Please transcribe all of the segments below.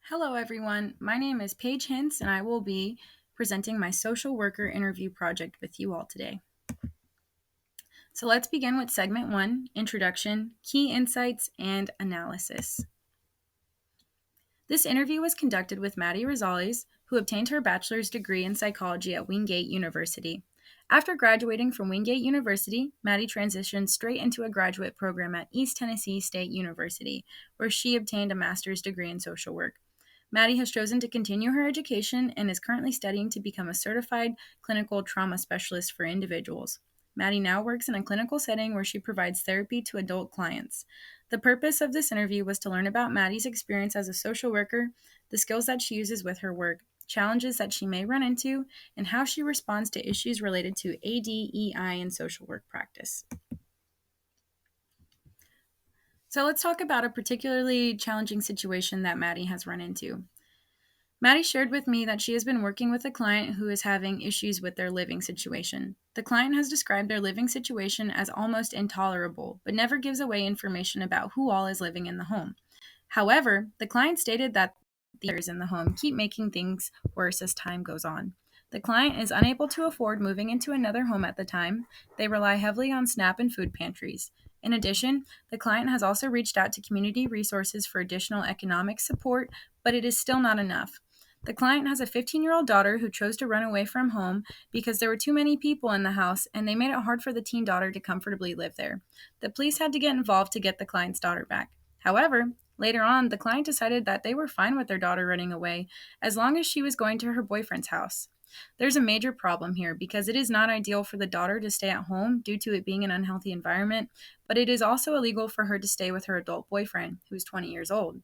Hello, everyone. My name is Paige Hintz, and I will be presenting my social worker interview project with you all today. So let's begin with segment 1, Introduction, Key Insights, and Analysis. This interview was conducted with Maddie Rosales, who obtained her bachelor's degree in psychology at Wingate University. After graduating from Wingate University, Maddie transitioned straight into a graduate program at East Tennessee State University, where she obtained a master's degree in social work. Maddie has chosen to continue her education and is currently studying to become a certified clinical trauma specialist for individuals. Maddie now works in a clinical setting where she provides therapy to adult clients. The purpose of this interview was to learn about Maddie's experience as a social worker, the skills that she uses with her work, challenges that she may run into, and how she responds to issues related to ADEI in social work practice. So let's talk about a particularly challenging situation that Maddie has run into. Maddie shared with me that she has been working with a client who is having issues with their living situation. The client has described their living situation as almost intolerable, but never gives away information about who all is living in the home. However, the client stated that the others in the home keep making things worse as time goes on. The client is unable to afford moving into another home at the time. They rely heavily on SNAP and food pantries. In addition, the client has also reached out to community resources for additional economic support, but it is still not enough. The client has a 15-year-old daughter who chose to run away from home because there were too many people in the house and they made it hard for the teen daughter to comfortably live there. The police had to get involved to get the client's daughter back. However, later on, the client decided that they were fine with their daughter running away as long as she was going to her boyfriend's house. There's a major problem here because it is not ideal for the daughter to stay at home due to it being an unhealthy environment, but it is also illegal for her to stay with her adult boyfriend, who's 20 years old.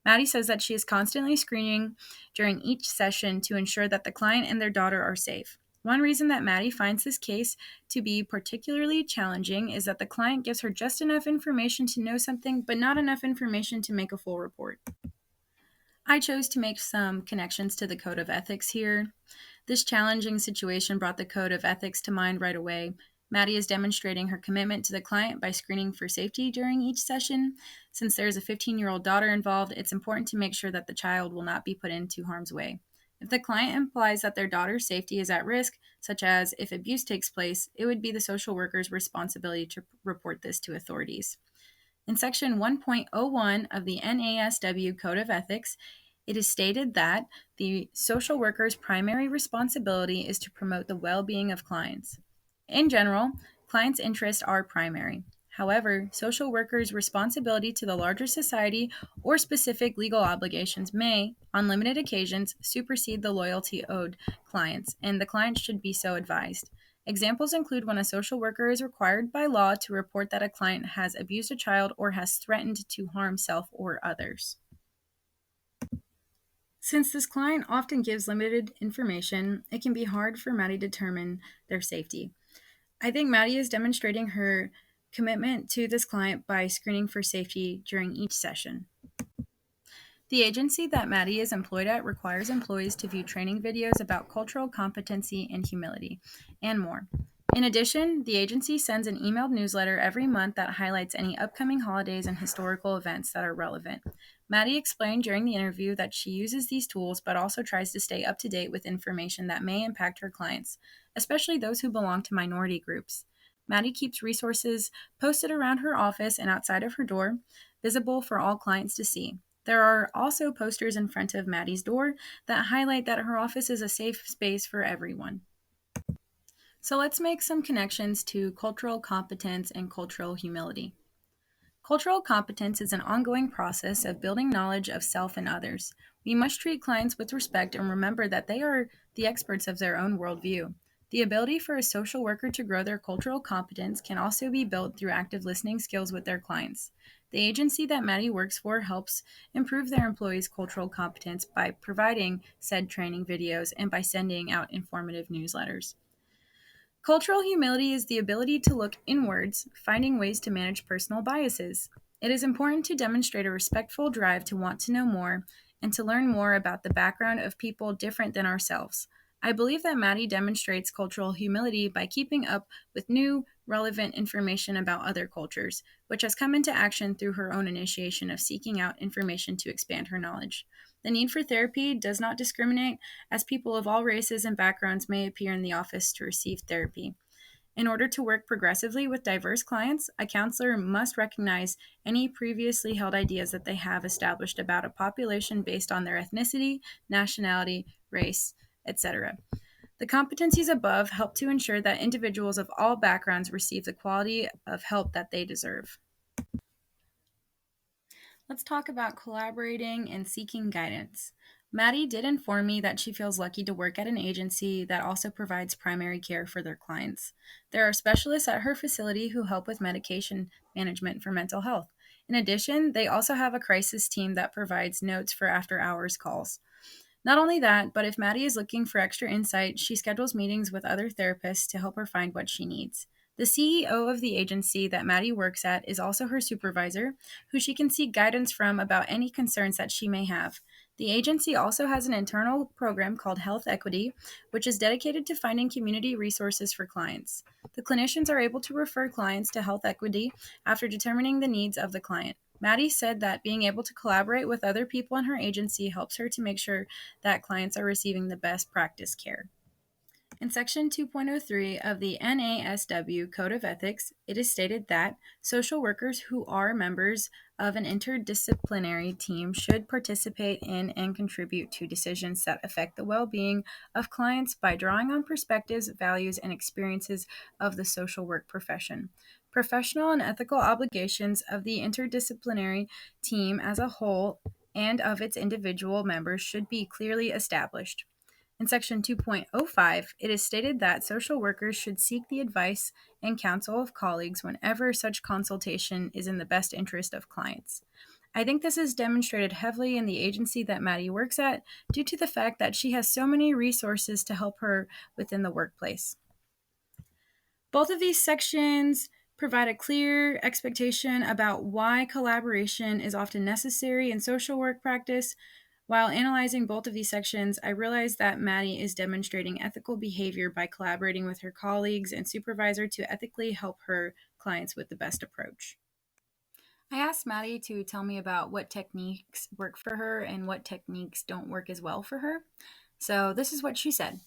Maddie says that she is constantly screening during each session to ensure that the client and their daughter are safe. One reason that Maddie finds this case to be particularly challenging is that the client gives her just enough information to know something, but not enough information to make a full report. I chose to make some connections to the Code of Ethics here. This challenging situation brought the Code of Ethics to mind right away. Maddie is demonstrating her commitment to the client by screening for safety during each session. Since there is a 15-year-old daughter involved, it's important to make sure that the child will not be put into harm's way. If the client implies that their daughter's safety is at risk, such as if abuse takes place, it would be the social worker's responsibility to report this to authorities. In Section 1.01 of the NASW Code of Ethics, it is stated that the social worker's primary responsibility is to promote the well-being of clients. In general, clients' interests are primary. However, social workers' responsibility to the larger society or specific legal obligations may, on limited occasions, supersede the loyalty owed clients, and the client should be so advised. Examples include when a social worker is required by law to report that a client has abused a child or has threatened to harm self or others. Since this client often gives limited information, it can be hard for Maddie to determine their safety. I think Maddie is demonstrating her commitment to this client by screening for safety during each session. The agency that Maddie is employed at requires employees to view training videos about cultural competency and humility, and more. In addition, the agency sends an emailed newsletter every month that highlights any upcoming holidays and historical events that are relevant. Maddie explained during the interview that she uses these tools but also tries to stay up to date with information that may impact her clients, especially those who belong to minority groups. Maddie keeps resources posted around her office and outside of her door, visible for all clients to see. There are also posters in front of Maddie's door that highlight that her office is a safe space for everyone. So let's make some connections to cultural competence and cultural humility. Cultural competence is an ongoing process of building knowledge of self and others. We must treat clients with respect and remember that they are the experts of their own worldview. The ability for a social worker to grow their cultural competence can also be built through active listening skills with their clients. The agency that Maddie works for helps improve their employees' cultural competence by providing said training videos and by sending out informative newsletters. Cultural humility is the ability to look inwards, finding ways to manage personal biases. It is important to demonstrate a respectful drive to want to know more and to learn more about the background of people different than ourselves. I believe that Maddie demonstrates cultural humility by keeping up with new, relevant information about other cultures, which has come into action through her own initiation of seeking out information to expand her knowledge. The need for therapy does not discriminate, as people of all races and backgrounds may appear in the office to receive therapy. In order to work progressively with diverse clients, a counselor must recognize any previously held ideas that they have established about a population based on their ethnicity, nationality, race, etc. The competencies above help to ensure that individuals of all backgrounds receive the quality of help that they deserve. Let's talk about collaborating and seeking guidance. Maddie did inform me that she feels lucky to work at an agency that also provides primary care for their clients. There are specialists at her facility who help with medication management for mental health. In addition, they also have a crisis team that provides notes for after hours calls. Not only that, but if Maddie is looking for extra insight, she schedules meetings with other therapists to help her find what she needs. The CEO of the agency that Maddie works at is also her supervisor, who she can seek guidance from about any concerns that she may have. The agency also has an internal program called Health Equity, which is dedicated to finding community resources for clients. The clinicians are able to refer clients to Health Equity after determining the needs of the client. Maddie said that being able to collaborate with other people in her agency helps her to make sure that clients are receiving the best practice care. In Section 2.03 of the NASW Code of Ethics, it is stated that social workers who are members of an interdisciplinary team should participate in and contribute to decisions that affect the well being of clients by drawing on perspectives, values, and experiences of the social work profession. Professional and ethical obligations of the interdisciplinary team as a whole and of its individual members should be clearly established. In Section 2.05, it is stated that social workers should seek the advice and counsel of colleagues whenever such consultation is in the best interest of clients. I think this is demonstrated heavily in the agency that Maddie works at due to the fact that she has so many resources to help her within the workplace. Both of these sections provide a clear expectation about why collaboration is often necessary in social work practice. While analyzing both of these sections, I realized that Maddie is demonstrating ethical behavior by collaborating with her colleagues and supervisor to ethically help her clients with the best approach. I asked Maddie to tell me about what techniques work for her and what techniques don't work as well for her. So this is what she said.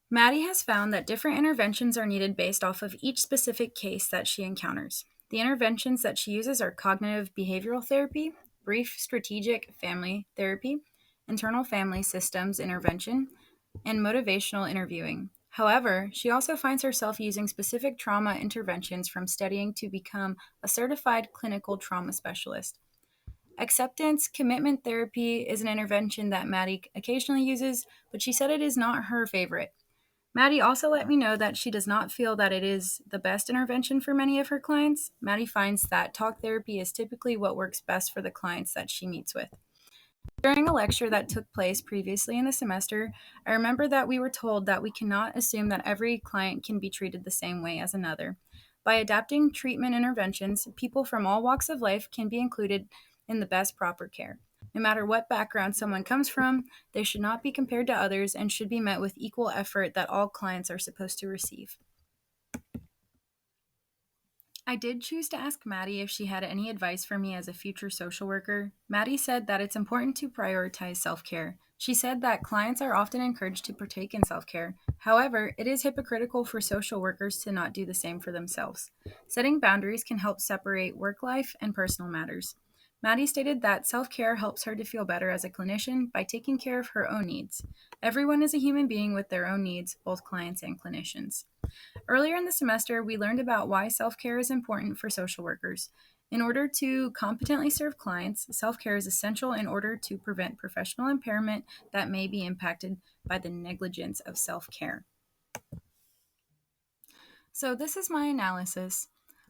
Maddie has found that different interventions are needed based off of each specific case that she encounters. The interventions that she uses are cognitive behavioral therapy, brief strategic family therapy, internal family systems intervention, and motivational interviewing. However, she also finds herself using specific trauma interventions from studying to become a certified clinical trauma specialist. Acceptance commitment therapy is an intervention that Maddie occasionally uses, but she said it is not her favorite. Maddie also let me know that she does not feel that it is the best intervention for many of her clients. Maddie finds that talk therapy is typically what works best for the clients that she meets with. During a lecture that took place previously in the semester, I remember that we were told that we cannot assume that every client can be treated the same way as another. By adapting treatment interventions, people from all walks of life can be included in the best proper care. No matter what background someone comes from, they should not be compared to others and should be met with equal effort that all clients are supposed to receive. I did choose to ask Maddie if she had any advice for me as a future social worker. Maddie said that it's important to prioritize self-care. She said that clients are often encouraged to partake in self-care. However, it is hypocritical for social workers to not do the same for themselves. Setting boundaries can help separate work life and personal matters. Maddie stated that self-care helps her to feel better as a clinician by taking care of her own needs. Everyone is a human being with their own needs, both clients and clinicians. Earlier in the semester, we learned about why self-care is important for social workers. In order to competently serve clients, self-care is essential in order to prevent professional impairment that may be impacted by the negligence of self-care. So this is my analysis.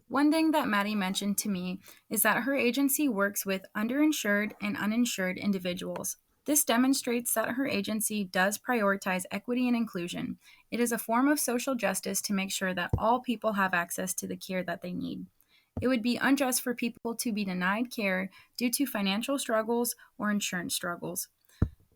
One thing that Maddie mentioned to me is that her agency works with underinsured and uninsured individuals. This demonstrates that her agency does prioritize equity and inclusion. It is a form of social justice to make sure that all people have access to the care that they need. It would be unjust for people to be denied care due to financial struggles or insurance struggles.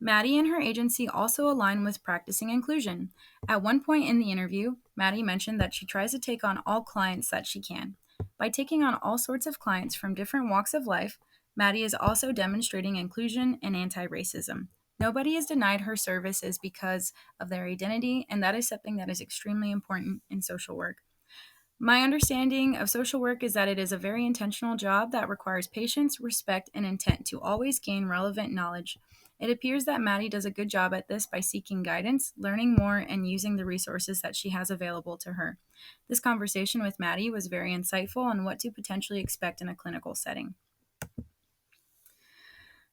Maddie and her agency also align with practicing inclusion. At one point in the interview, Maddie mentioned that she tries to take on all clients that she can. By taking on all sorts of clients from different walks of life, Maddie is also demonstrating inclusion and anti racism. Nobody is denied her services because of their identity, and that is something that is extremely important in social work. My understanding of social work is that it is a very intentional job that requires patience, respect, and intent to always gain relevant knowledge. It appears that Maddie does a good job at this by seeking guidance, learning more, and using the resources that she has available to her. This conversation with Maddie was very insightful on what to potentially expect in a clinical setting.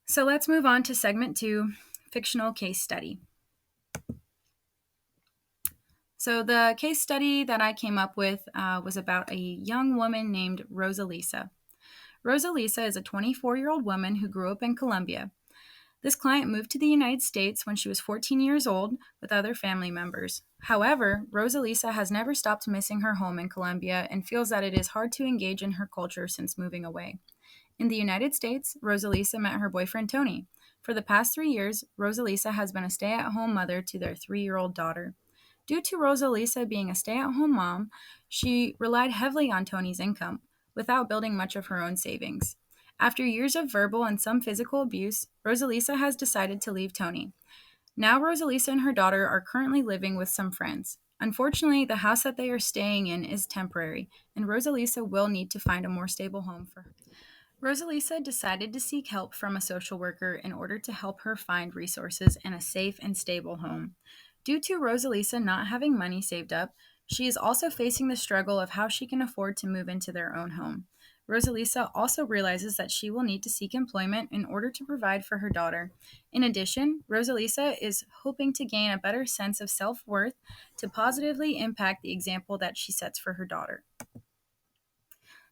So let's move on to segment 2, fictional case study. So the case study that I came up with was about a young woman named Rosalisa. Rosalisa is a 24-year-old woman who grew up in Colombia. This client moved to the United States when she was 14 years old with other family members. However, Rosalisa has never stopped missing her home in Colombia and feels that it is hard to engage in her culture since moving away. In the United States, Rosalisa met her boyfriend Tony. For the past 3 years, Rosalisa has been a stay-at-home mother to their 3-year-old daughter. Due to Rosalisa being a stay-at-home mom, she relied heavily on Tony's income, without building much of her own savings. After years of verbal and some physical abuse, Rosalisa has decided to leave Tony. Now Rosalisa and her daughter are currently living with some friends. Unfortunately, the house that they are staying in is temporary, and Rosalisa will need to find a more stable home for her. Rosalisa decided to seek help from a social worker in order to help her find resources and a safe and stable home. Due to Rosalisa not having money saved up, she is also facing the struggle of how she can afford to move into their own home. Rosalisa also realizes that she will need to seek employment in order to provide for her daughter. In addition, Rosalisa is hoping to gain a better sense of self-worth to positively impact the example that she sets for her daughter.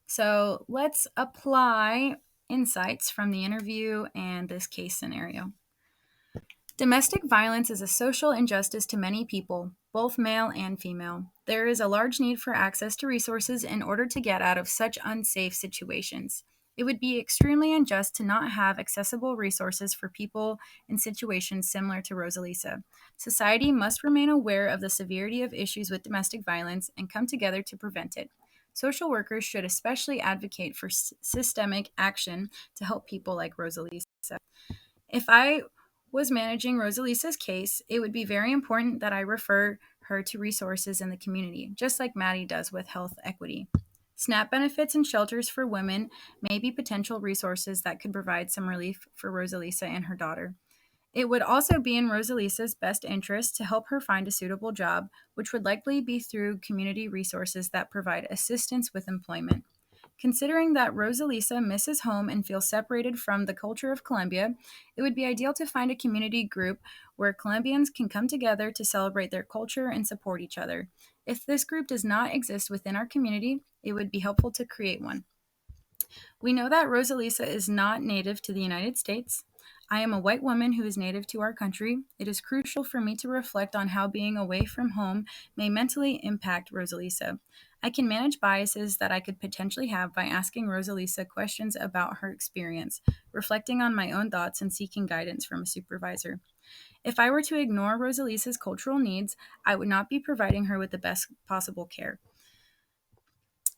So let's apply insights from the interview and this case scenario. Domestic violence is a social injustice to many people, both male and female. There is a large need for access to resources in order to get out of such unsafe situations. It would be extremely unjust to not have accessible resources for people in situations similar to Rosalisa. Society must remain aware of the severity of issues with domestic violence and come together to prevent it. Social workers should especially advocate for systemic action to help people like Rosalisa. If I was managing Rosalisa's case, it would be very important that I refer her to resources in the community, just like Maddie does with health equity. SNAP benefits and shelters for women may be potential resources that could provide some relief for Rosalisa and her daughter. It would also be in Rosalisa's best interest to help her find a suitable job, which would likely be through community resources that provide assistance with employment. Considering that Rosalisa misses home and feels separated from the culture of Colombia, it would be ideal to find a community group where Colombians can come together to celebrate their culture and support each other. If this group does not exist within our community, it would be helpful to create one. We know that Rosalisa is not native to the United States. I am a white woman who is native to our country. It is crucial for me to reflect on how being away from home may mentally impact Rosalisa. I can manage biases that I could potentially have by asking Rosalisa questions about her experience, reflecting on my own thoughts, and seeking guidance from a supervisor. If I were to ignore Rosalisa's cultural needs, I would not be providing her with the best possible care.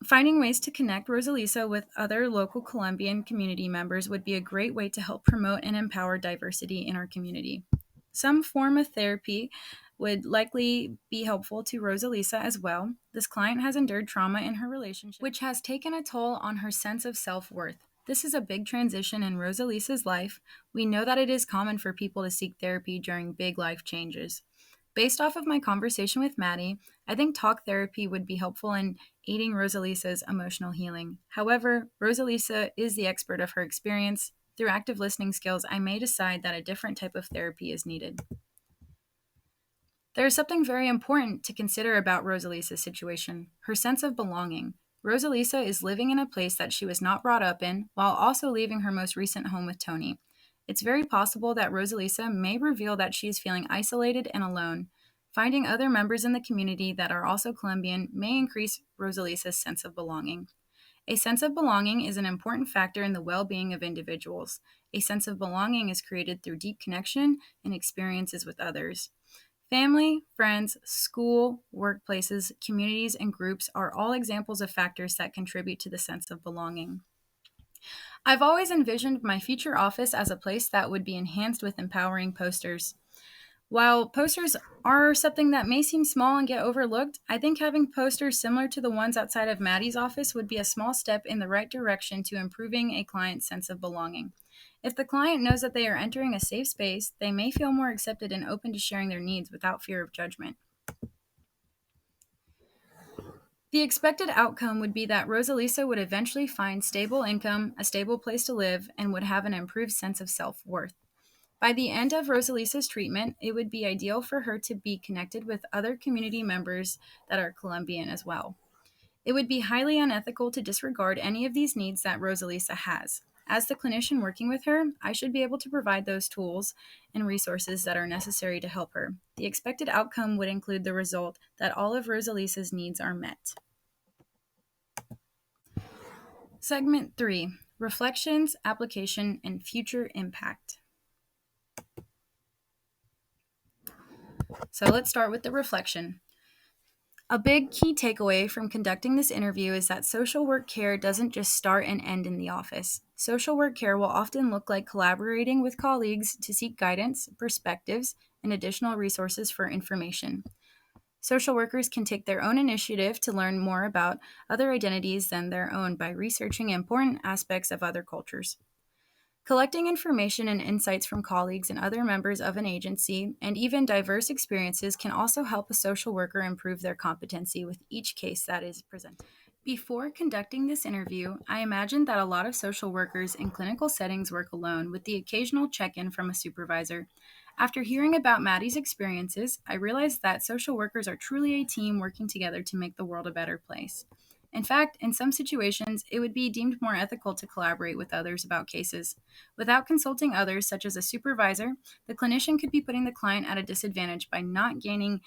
Finding ways to connect Rosalisa with other local Colombian community members would be a great way to help promote and empower diversity in our community. Some form of therapy would likely be helpful to Rosalisa as well. This client has endured trauma in her relationship, which has taken a toll on her sense of self-worth. This is a big transition in Rosalisa's life. We know that it is common for people to seek therapy during big life changes. Based off of my conversation with Maddie, I think talk therapy would be helpful in aiding Rosalisa's emotional healing. However, Rosalisa is the expert of her experience. Through active listening skills, I may decide that a different type of therapy is needed. There is something very important to consider about Rosalisa's situation, her sense of belonging. Rosalisa is living in a place that she was not brought up in, while also leaving her most recent home with Tony. It's very possible that Rosalisa may reveal that she is feeling isolated and alone. Finding other members in the community that are also Colombian may increase Rosalisa's sense of belonging. A sense of belonging is an important factor in the well being of individuals. A sense of belonging is created through deep connection and experiences with others. Family, friends, school, workplaces, communities, and groups are all examples of factors that contribute to the sense of belonging. I've always envisioned my future office as a place that would be enhanced with empowering posters. While posters are something that may seem small and get overlooked, I think having posters similar to the ones outside of Maddie's office would be a small step in the right direction to improving a client's sense of belonging. If the client knows that they are entering a safe space, they may feel more accepted and open to sharing their needs without fear of judgment. The expected outcome would be that Rosalisa would eventually find stable income, a stable place to live, and would have an improved sense of self worth. By the end of Rosalisa's treatment, it would be ideal for her to be connected with other community members that are Colombian as well. It would be highly unethical to disregard any of these needs that Rosalisa has. As the clinician working with her, I should be able to provide those tools and resources that are necessary to help her. The expected outcome would include the result that all of Rosalisa's needs are met. Segment 3: Reflections, Application, and Future Impact. So let's start with the reflection. A big key takeaway from conducting this interview is that social work care doesn't just start and end in the office. Social work care will often look like collaborating with colleagues to seek guidance, perspectives, and additional resources for information. Social workers can take their own initiative to learn more about other identities than their own by researching important aspects of other cultures. Collecting information and insights from colleagues and other members of an agency, and even diverse experiences, can also help a social worker improve their competency with each case that is presented. Before conducting this interview, I imagined that a lot of social workers in clinical settings work alone, with the occasional check in from a supervisor. After hearing about Maddie's experiences, I realized that social workers are truly a team working together to make the world a better place. In fact, in some situations, it would be deemed more ethical to collaborate with others about cases. Without consulting others, such as a supervisor, the clinician could be putting the client at a disadvantage by not gaining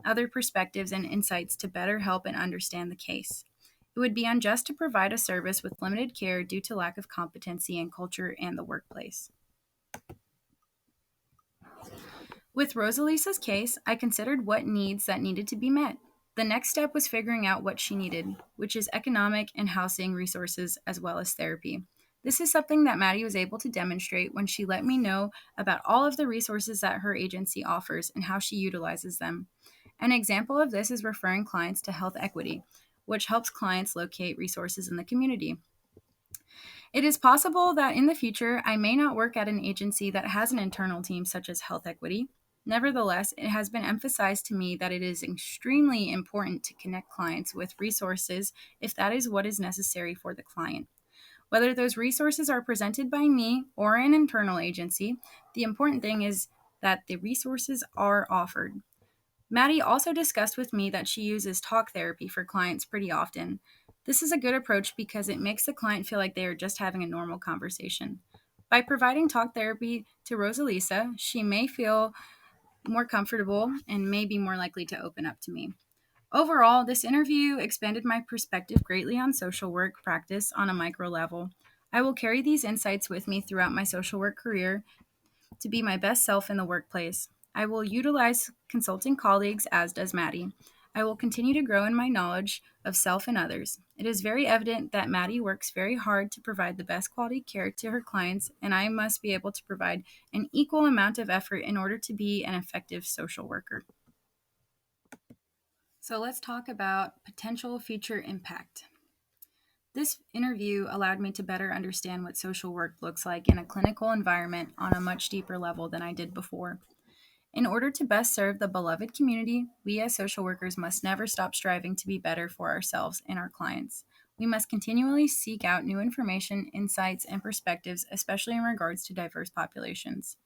other perspectives and insights to better help and understand the case. It would be unjust to provide a service with limited care due to lack of competency in culture and the workplace. With Rosalisa's case, I considered what needs that needed to be met. The next step was figuring out what she needed, which is economic and housing resources as well as therapy. This is something that Maddie was able to demonstrate when she let me know about all of the resources that her agency offers and how she utilizes them. An example of this is referring clients to Health Equity, which helps clients locate resources in the community. It is possible that in the future I may not work at an agency that has an internal team such as Health Equity. Nevertheless, it has been emphasized to me that it is extremely important to connect clients with resources if that is what is necessary for the client. Whether those resources are presented by me or an internal agency, the important thing is that the resources are offered. Maddie also discussed with me that she uses talk therapy for clients pretty often. This is a good approach because it makes the client feel like they are just having a normal conversation. By providing talk therapy to Rosalisa, she may feel more comfortable and may be more likely to open up to me. Overall, this interview expanded my perspective greatly on social work practice on a micro level. I will carry these insights with me throughout my social work career to be my best self in the workplace. I will utilize consulting colleagues, as does Maddie. I will continue to grow in my knowledge of self and others. It is very evident that Maddie works very hard to provide the best quality care to her clients, and I must be able to provide an equal amount of effort in order to be an effective social worker. So let's talk about potential future impact. This interview allowed me to better understand what social work looks like in a clinical environment on a much deeper level than I did before. In order to best serve the beloved community, we as social workers must never stop striving to be better for ourselves and our clients. We must continually seek out new information, insights, and perspectives, especially in regards to diverse populations.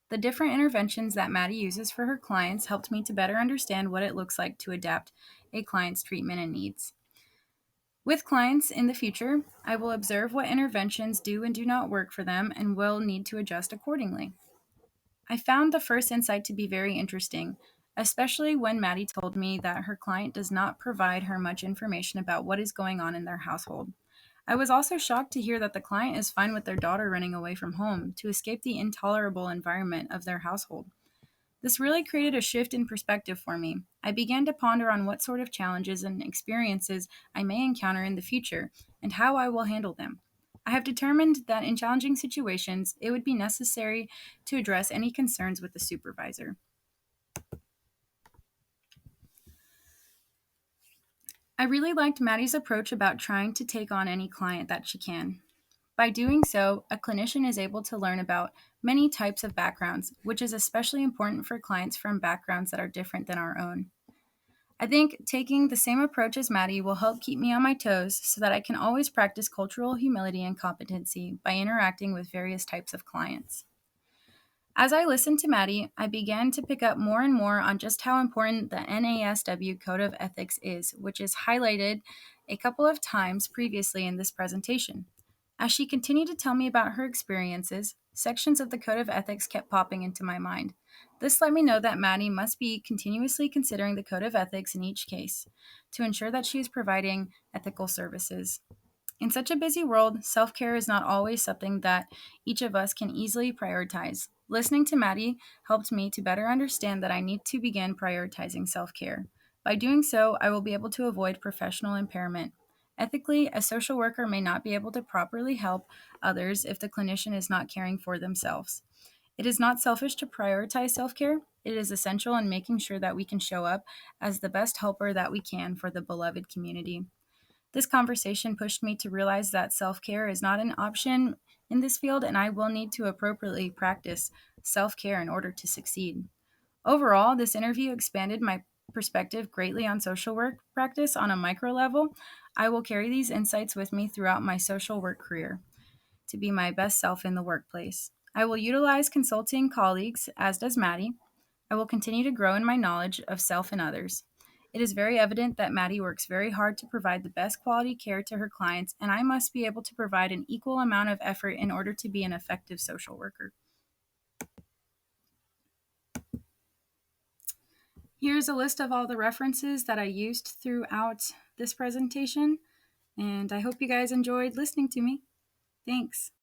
The different interventions that Maddie uses for her clients helped me to better understand what it looks like to adapt a client's treatment and needs. With clients in the future, I will observe what interventions do and do not work for them and will need to adjust accordingly. I found the first insight to be very interesting, especially when Maddie told me that her client does not provide her much information about what is going on in their household. I was also shocked to hear that the client is fine with their daughter running away from home to escape the intolerable environment of their household. This really created a shift in perspective for me. I began to ponder on what sort of challenges and experiences I may encounter in the future and how I will handle them. I have determined that in challenging situations, it would be necessary to address any concerns with the supervisor. I really liked Maddie's approach about trying to take on any client that she can. By doing so, a clinician is able to learn about many types of backgrounds, which is especially important for clients from backgrounds that are different than our own. I think taking the same approach as Maddie will help keep me on my toes so that I can always practice cultural humility and competency by interacting with various types of clients. As I listened to Maddie, I began to pick up more and more on just how important the NASW Code of Ethics is, which is highlighted a couple of times previously in this presentation. As she continued to tell me about her experiences, sections of the Code of Ethics kept popping into my mind. This let me know that Maddie must be continuously considering the Code of Ethics in each case to ensure that she is providing ethical services. In such a busy world, self care is not always something that each of us can easily prioritize. Listening to Maddie helped me to better understand that I need to begin prioritizing self care. By doing so, I will be able to avoid professional impairment. Ethically, a social worker may not be able to properly help others if the clinician is not caring for themselves. It is not selfish to prioritize self care. It is essential in making sure that we can show up as the best helper that we can for the beloved community. This conversation pushed me to realize that self care is not an option in this field, and I will need to appropriately practice self care in order to succeed. Overall, this interview expanded my perspective greatly on social work practice on a micro level. I will carry these insights with me throughout my social work career to be my best self in the workplace. I will utilize consulting colleagues, as does Maddie. I will continue to grow in my knowledge of self and others. It is very evident that Maddie works very hard to provide the best quality care to her clients, and I must be able to provide an equal amount of effort in order to be an effective social worker. Here's a list of all the references that I used throughout this presentation, and I hope you guys enjoyed listening to me. Thanks.